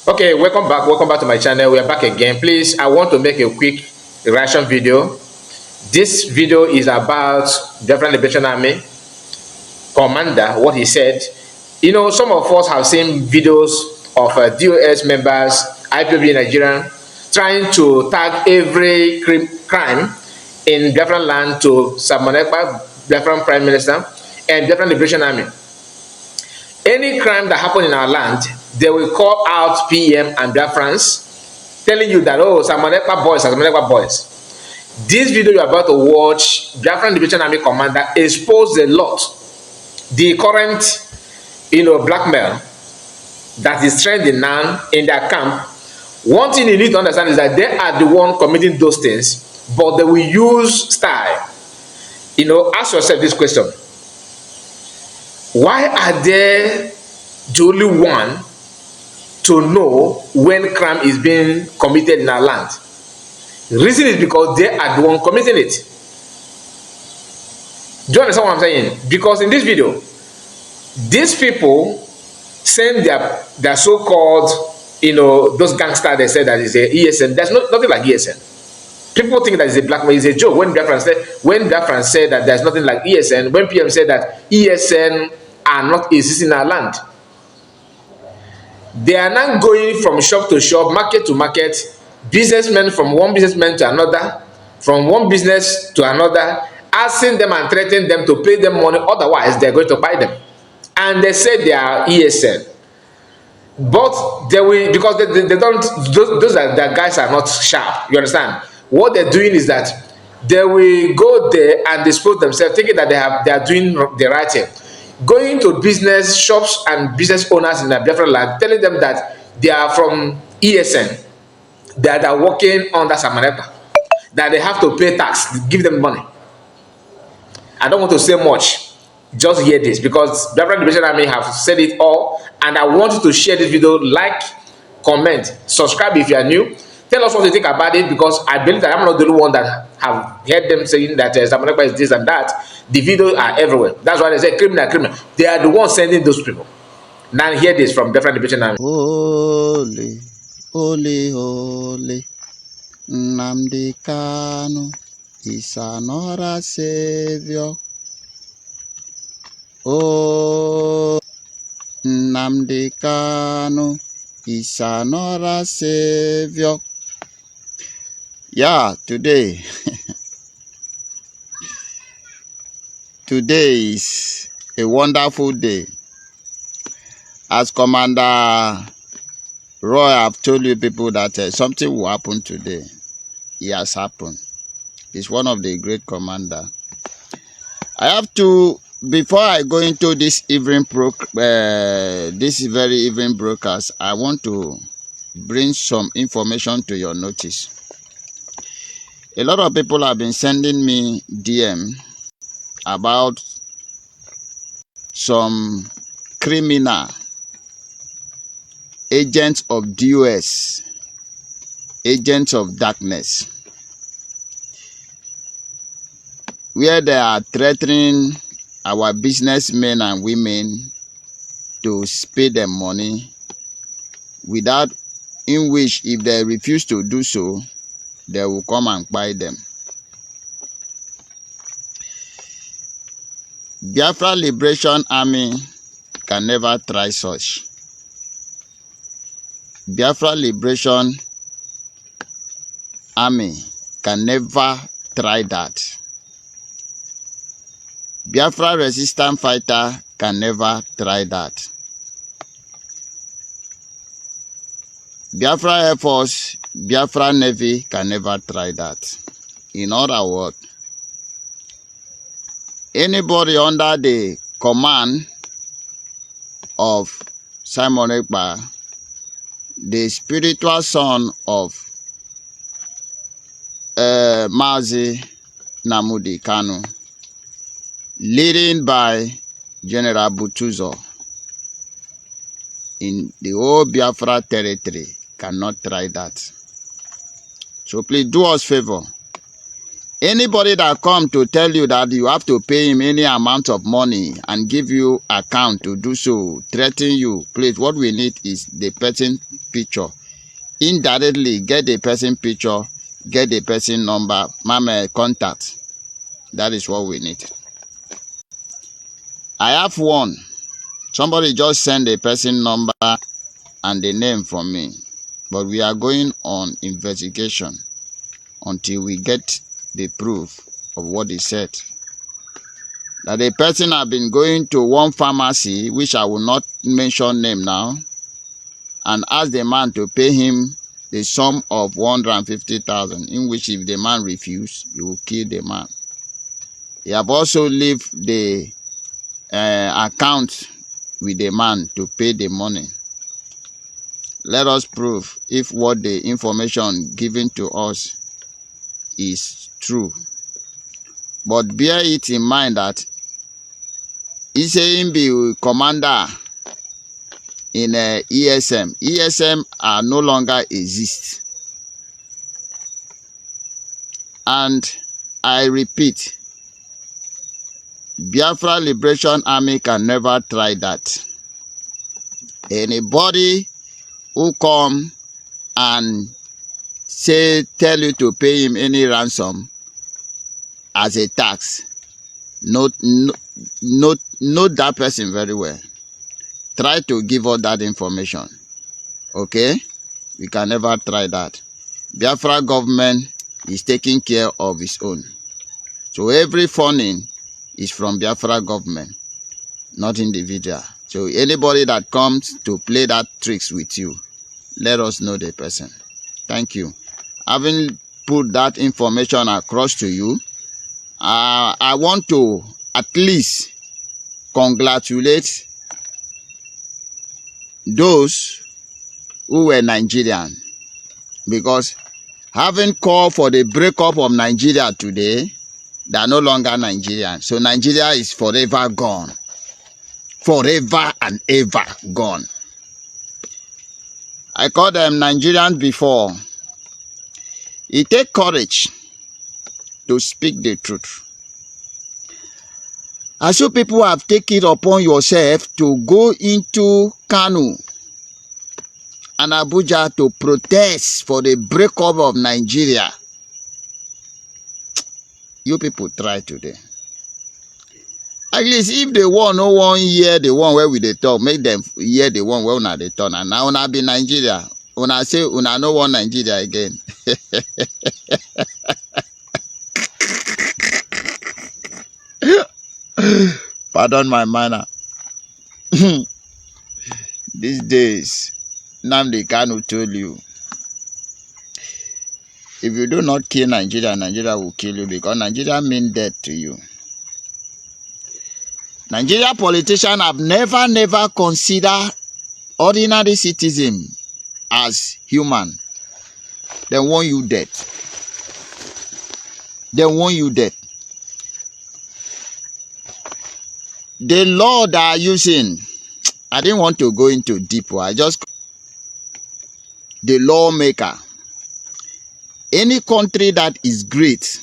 Okay, welcome back. Welcome back to my channel. We are back again. Please, I want to make a quick reaction video. This video is about Biafra Liberation Army commander, what he said. You know, some of us have seen videos of DOS members, IPOB Nigerian, trying to tag every crime in Biafran land to Samonekpa, Biafran Prime Minister, and Biafra Liberation Army. Any crime that happened in our land, they will call out PM and Biafrans, telling you that, oh, Samonekpa boys. This video you're about to watch, Biafran Liberation Army commander exposed a lot the current, blackmail that is trending now in their camp. One thing you need to understand is that they are the one committing those things, but they will use style. Ask yourself this question: why are they the only one to know when crime is being committed in our land? The reason is because they are the one committing it. Do you understand what I'm saying? Because in this video, these people send their so-called, those gangsters, they say that is a ESN. There's nothing like ESN. People think that it's a blackmail, it's a joke. When Biafran said that there's nothing like ESN, when PM said that ESN are not existing in our land, they are now going from shop to shop, market to market, businessmen from one businessman to another, from one business to another, asking them and threatening them to pay them money, otherwise they're going to buy them. And they say they are ESN. But they will, because they don't, those are, the guys are not sharp, you understand? What they're doing is that they will go there and dispose themselves, thinking that they are doing the right thing. Going to business shops and business owners in the Biafra land, telling them that they are from ESN, that are working under Samonekpa, that they have to pay tax, give them money. I don't want to say much, just hear this, because Biafra Liberation Army have said it all, and I want you to share this video, like, comment, subscribe if you are new. Tell us what you think about it, because I believe that I'm not the only one that have heard them saying that Samonekpa is this and that. The videos are everywhere. That's why they say criminal. They are the ones sending those people. Now hear this from Biafra Liberation Army. Holy, holy, holy, Nnamdi Kanu is another savior. Oh, Nnamdi Kanu is another savior. Yeah, today is a wonderful day. As Commander Roy, I've told you people that something will happen today. It has happened. He's one of the great commander. I have to, before I go into this this very evening broadcast, I want to bring some information to your notice. A lot of people have been sending me DM about some criminal agents of DOS, agents of darkness, where they are threatening our businessmen and women to pay them money, without, in which if they refuse to do so, they will come and buy them. Biafra Liberation Army can never try such. Biafra Liberation Army can never try that. Biafra resistance fighter can never try that. Biafra Air Force, Biafra Navy can never try that. In other words, anybody under the command of Samonekpa, the spiritual son of Mazi Nnamdi Kanu, leading by General Butuzo, in the whole Biafra territory, cannot try that. So please do us favor. Anybody that come to tell you that you have to pay him any amount of money and give you account to do so, threaten you, please, what we need is the person picture. Indirectly, get the person picture, get the person number, mama contact. That is what we need. I have one. Somebody just send the person number and the name from me. But we are going on investigation until we get the proof of what he said. That the person have been going to one pharmacy, which I will not mention name now, and ask the man to pay him the sum of 150,000, in which if the man refuse, he will kill the man. He have also left the account with the man to pay the money. Let us prove if what the information given to us is true. But bear it in mind that he's saying be commander in ESM. ESM are no longer exist. And I repeat, Biafra Liberation Army can never try that. Anybody who come and tell you to pay him any ransom as a tax, note that person very well. Try to give us that information. Okay? We can never try that. Biafra government is taking care of its own. So every funding is from Biafra government, not individual. So anybody that comes to play that tricks with you, let us know the person. Thank you. Having put that information across to you, I want to at least congratulate those who were Nigerian, because having called for the breakup of Nigeria today, they are no longer Nigerian. So Nigeria is forever gone. Forever and ever gone. I called them Nigerians before. It takes courage to speak the truth. As you people have taken it upon yourself to go into Kano and Abuja to protest for the breakup of Nigeria, you people try today. At least if the one no one hear the one where we dey talk, make them hear the one where una dey talk. And now una be Nigeria. Una say una no want Nigeria again. Pardon my manner. These days, Nnamdi Kanu told you, if you do not kill Nigeria, Nigeria will kill you, because Nigeria means death to you. Nigeria politicians have never considered ordinary citizen as human. They want you dead. They want you dead. The law they are using, I didn't want to go into deep. I just the lawmaker. Any country that is great,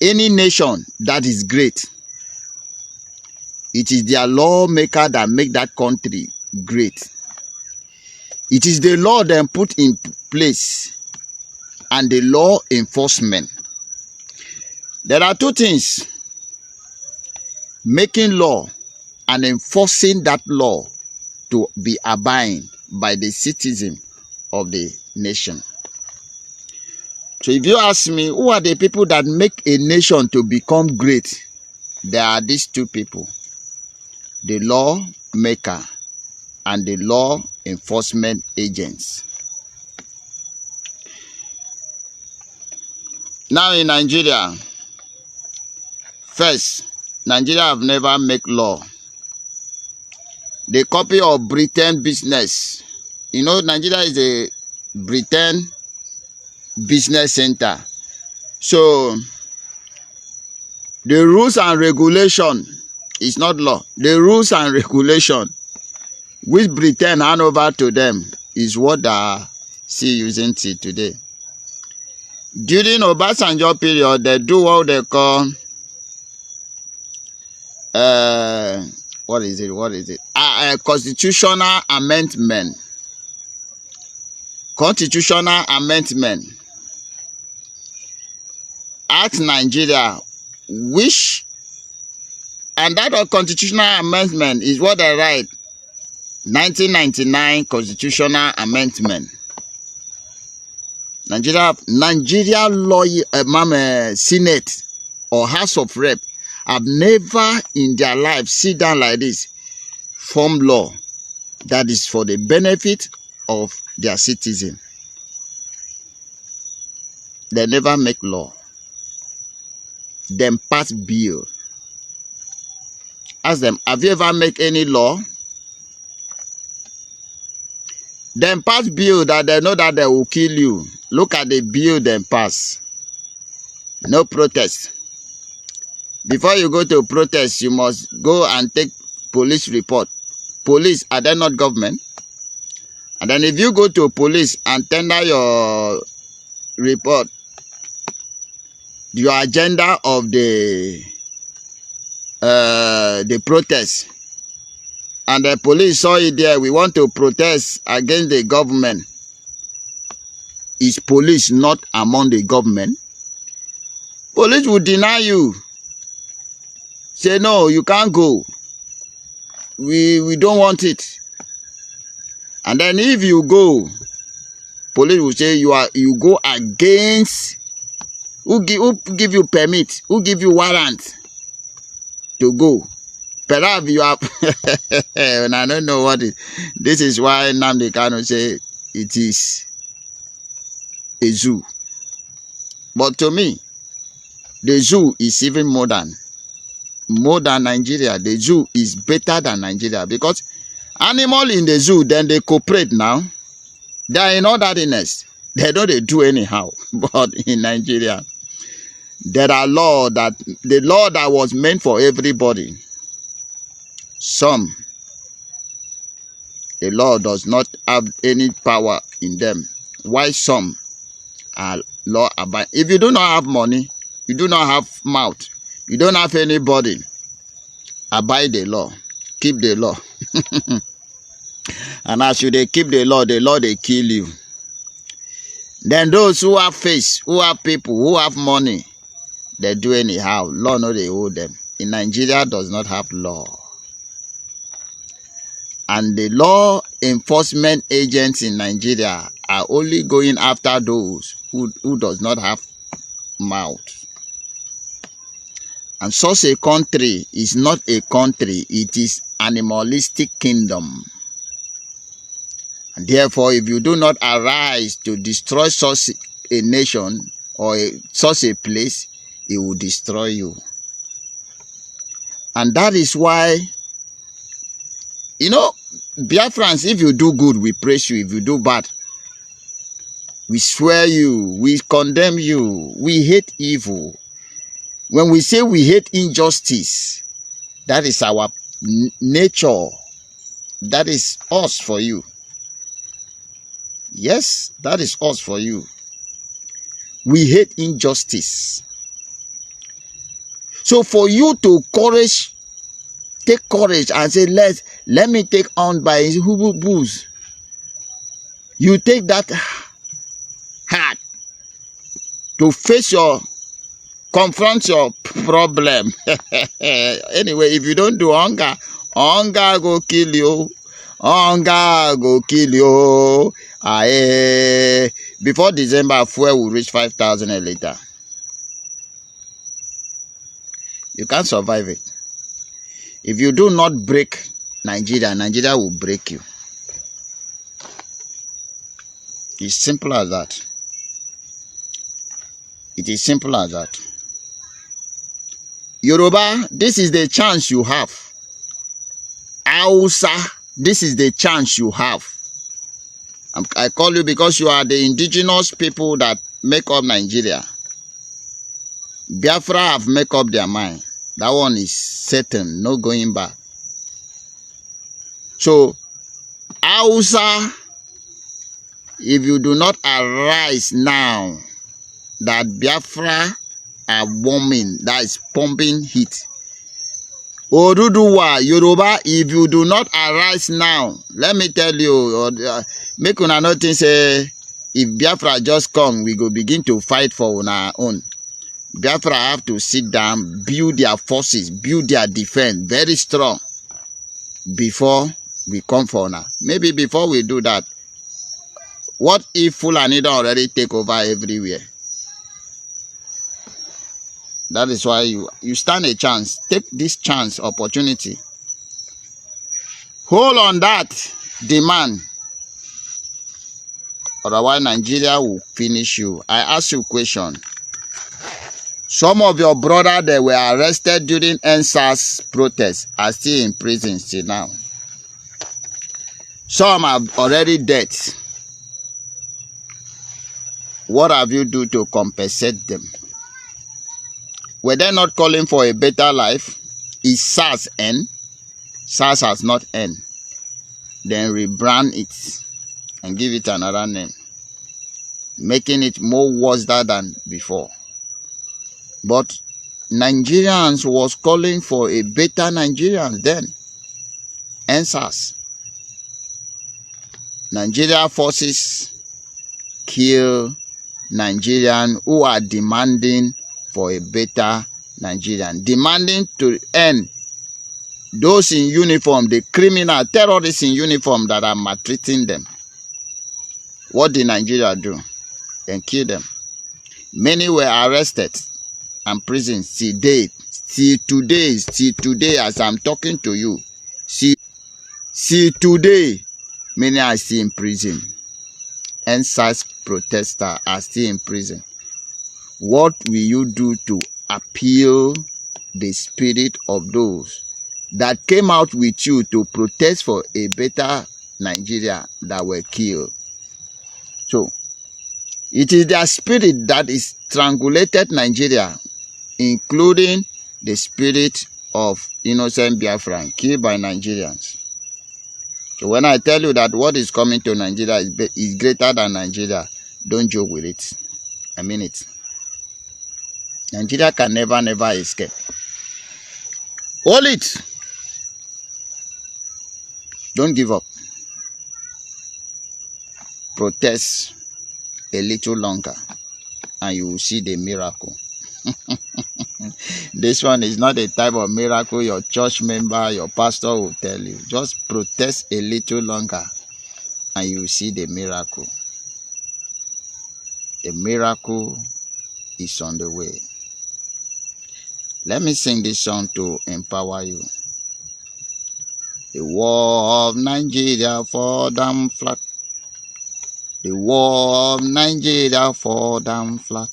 any nation that is great, it is their lawmaker that make that country great. It is the law they put in place and the law enforcement. There are two things: making law and enforcing that law to be abided by the citizen of the nation. So if you ask me, who are the people that make a nation to become great? There are these two people: the lawmaker and the law enforcement agents. Now in Nigeria, first, Nigeria have never make law. The copy of Britain business. You know, Nigeria is a Britain business center. So the rules and regulation is not law. The rules and regulation which Britain hand over to them is what they are still using till today. During Obasanjo period, they do what they call what is it? Constitutional amendment. Constitutional amendment. Ask Nigeria which, and that constitutional amendment is what I write. 1999 constitutional amendment. Nigeria lawyer, Senate or House of Rep have never in their life sit down like this, form law that is for the benefit of their citizen. They never make law. Them pass bill. Ask them, have you ever make any law? Them pass bill that they know that they will kill you. Look at the bill them pass. No protest. Before you go to protest, you must go and take police report. Police, are they not government? And then if you go to police and tender your report, your agenda of the protest, and the police saw it there, we want to protest against the government. Is police not among the government? Police will deny you. Say, no, you can't go. We don't want it. And then if you go, police will say you go against. Who give you permit? Who give you warrant to go? Perhaps you have. And I don't know what it. This is why Nnamdi Kanu say it is a zoo. But to me, the zoo is even more than Nigeria. The zoo is better than Nigeria because animal in the zoo, then they cooperate now. They are in orderliness. They don't do anyhow. But in Nigeria, there are the law that was meant for everybody. Some, the law does not have any power in them. Why some are law abiding? If you do not have money, you do not have mouth, you don't have anybody, abide the law, keep the law. And as you they keep the law they kill you. Then those who have face, who have people, who have money, they do anyhow. Law no they hold them. In Nigeria does not have law. And the law enforcement agents in Nigeria are only going after those who does not have mouth. And such a country is not a country, it is animalistic kingdom. And therefore, if you do not arise to destroy such a nation or such a place, it will destroy you. And that is why, you know, Biafrans, if you do good, we praise you. If you do bad, we swear you, we condemn you, we hate evil. When we say we hate injustice, that is our nature. That is us for you. Yes, that is us for you. We hate injustice. So for you to take courage and say, let me take on by his booze. You take that heart to confront your problem. Anyway, if you don't do hunger go kill you. Hunger go kill you. Before December, fuel will reach 5,000 a liter. You can't survive it. If you do not break Nigeria, Nigeria will break you. It's simple as that. It is simple as that. Yoruba, this is the chance you have. Hausa, this is the chance you have. I call you because you are the indigenous people that make up Nigeria. Biafra have made up their mind. That one is certain, no going back. So, Hausa, if you do not arise now, that Biafra are warming, that is pumping heat. Oduduwa, Yoruba, if you do not arise now, let me tell you, make una not think say, if Biafra just come, we go begin to fight for our own. Biafra have to sit down, build their forces, build their defense very strong before we come for now. Maybe before we do that, what if Fulani don't already take over everywhere? That is why you stand a chance. Take this chance, opportunity. Hold on that demand. Otherwise, Nigeria will finish you. I ask you a question. Some of your brothers that were arrested during EndSARS protests are still in prison still now. Some are already dead. What have you done to compensate them? Were they not calling for a better life? Is SARS end? SARS has not end. Then rebrand it and give it another name, making it more worse than before. But Nigerians was calling for a better Nigerian then. EndSARS. Nigeria forces kill Nigerians who are demanding for a better Nigerian, demanding to end those in uniform, the criminal terrorists in uniform that are maltreating them. What did Nigeria do? And kill them. Many were arrested and prisoned till today as I'm talking to you. See today, many are still in prison. EndSARS protesters are still in prison. What will you do to appeal the spirit of those that came out with you to protest for a better Nigeria that were killed? So, it is their spirit that is strangulated Nigeria, including the spirit of innocent Biafran killed by Nigerians. So when I tell you that what is coming to Nigeria is greater than Nigeria, don't joke with it. I mean it. Nigeria can never escape. Hold it. Don't give up. Protest a little longer and you will see the miracle. This one is not a type of miracle your church member, your pastor will tell you. Just protest a little longer and you will see the miracle. The miracle is on the way. Let me sing this song to empower you. The war of Nigeria fall down flat. The war of Nigeria fall down flat.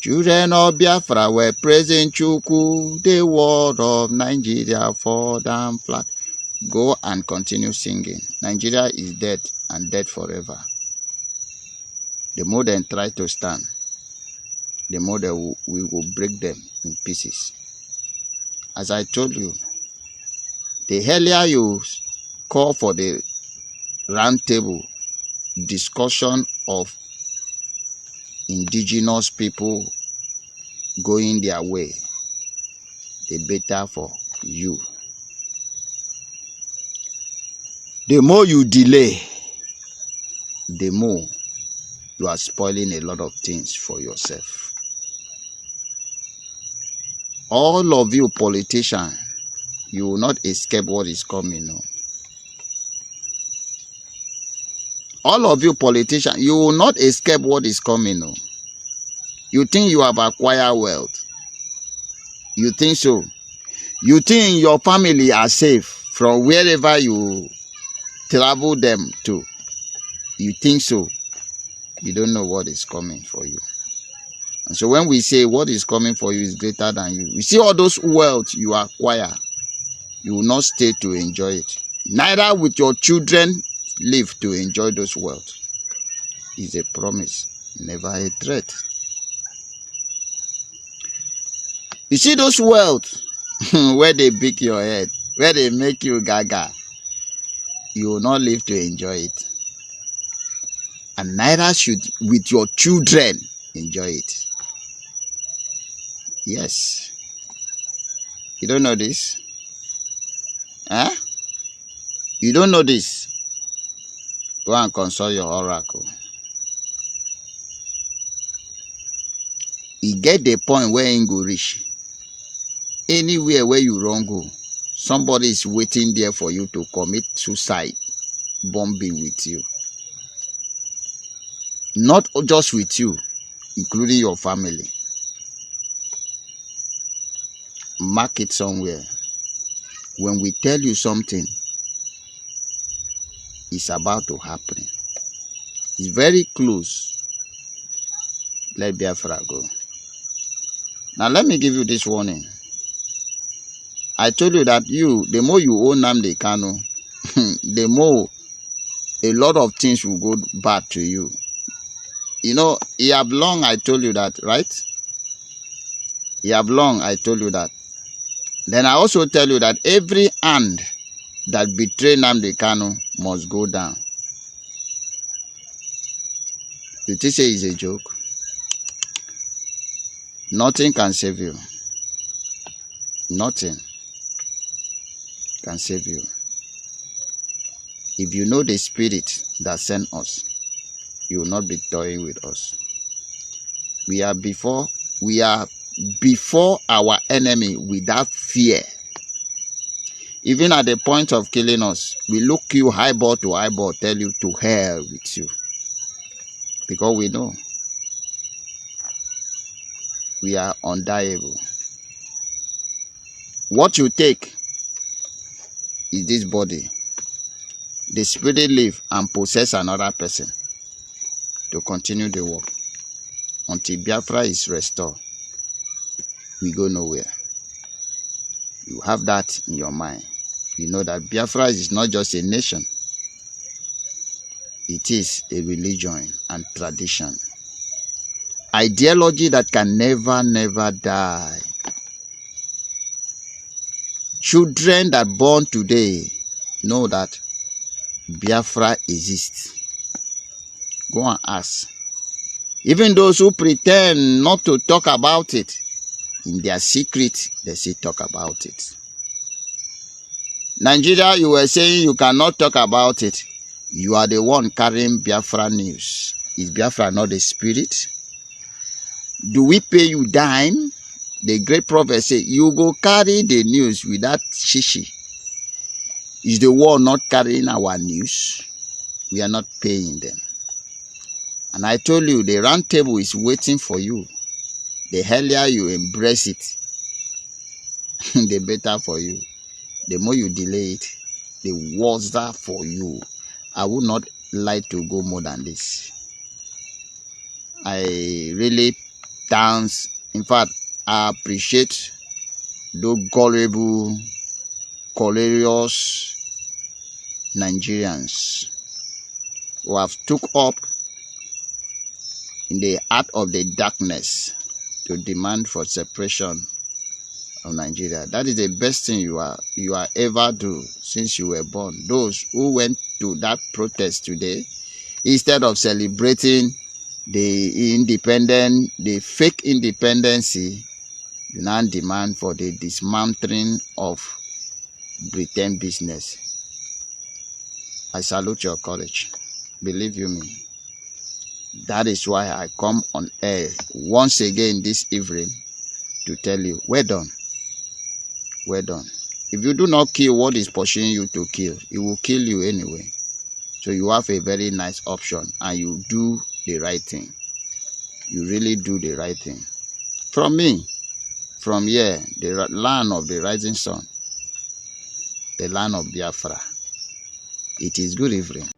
Children of Biafra were praising Chukwu. The war of Nigeria fall down flat. Go and continue singing. Nigeria is dead and dead forever. The more they try to stand, the more we will break them in pieces. As I told you, the earlier you call for the roundtable discussion of indigenous people going their way, the better for you. The more you delay, the more you are spoiling a lot of things for yourself. All of you politicians, you will not escape what is coming. No. All of you politicians, you will not escape what is coming. No. You think you have acquired wealth. You think so. You think your family are safe from wherever you travel them to. You think so. You don't know what is coming for you. And so when we say what is coming for you is greater than you, you see all those wealth you acquire, you will not stay to enjoy it. Neither with your children live to enjoy those wealth. It's a promise, never a threat. You see those wealth where they beat your head, where they make you gaga, you will not live to enjoy it. And neither should with your children enjoy it. Yes. You don't know this? Huh? You don't know this? Go and consult your oracle. E get the point where you go reach. Anywhere where you wrong go, somebody is waiting there for you to commit suicide bombing with you. Not just with you, including your family. Mark it somewhere. When we tell you something, it's about to happen. It's very close. Let Biafra go. Now let me give you this warning. I told you that the more you own Nnamdi Kanu, the more a lot of things will go bad to you. You know, he have long, I told you that, right? He have long, I told you that. Then I also tell you that every hand that betray Nnamdi Kanu must go down. You think say it's a joke? Nothing can save you. Nothing can save you. If you know the spirit that sent us, you will not be toying with us. We are before our enemy without fear. Even at the point of killing us, we look you eyeball to eyeball, tell you to hell with you. Because we know we are undieable. What you take is this body. The spirit live and possess another person to continue the work. Until Biafra is restored, we go nowhere. You have that in your mind. You know that Biafra is not just a nation. It is a religion and tradition. Ideology that can never die. Children that born today know that Biafra exists. Go and ask. Even those who pretend not to talk about it, in their secret, they still talk about it. Nigeria, you were saying you cannot talk about it. You are the one carrying Biafra news. Is Biafra not the spirit? Do we pay you dime? The great prophet said, you go carry the news without shishi. Is the world not carrying our news? We are not paying them. And I told you, the round table is waiting for you. The earlier you embrace it, the better for you. The more you delay it, the worse that for you. I would not like to go more than this. I really thanks. In fact, I appreciate those gullible, hilarious Nigerians who have took up in the heart of the darkness to demand for separation of Nigeria. That is the best thing you are ever do since you were born. Those who went to that protest today, instead of celebrating the fake independency, you now demand for the dismantling of Britain business. I salute your courage. Believe you me. That is why I come on air once again this evening to tell you, well done. Well done. If you do not kill what is pursuing you to kill, it will kill you anyway. So you have a very nice option and you do the right thing. You really do the right thing. From me, from here, the land of the rising sun, the land of Biafra. It is good evening.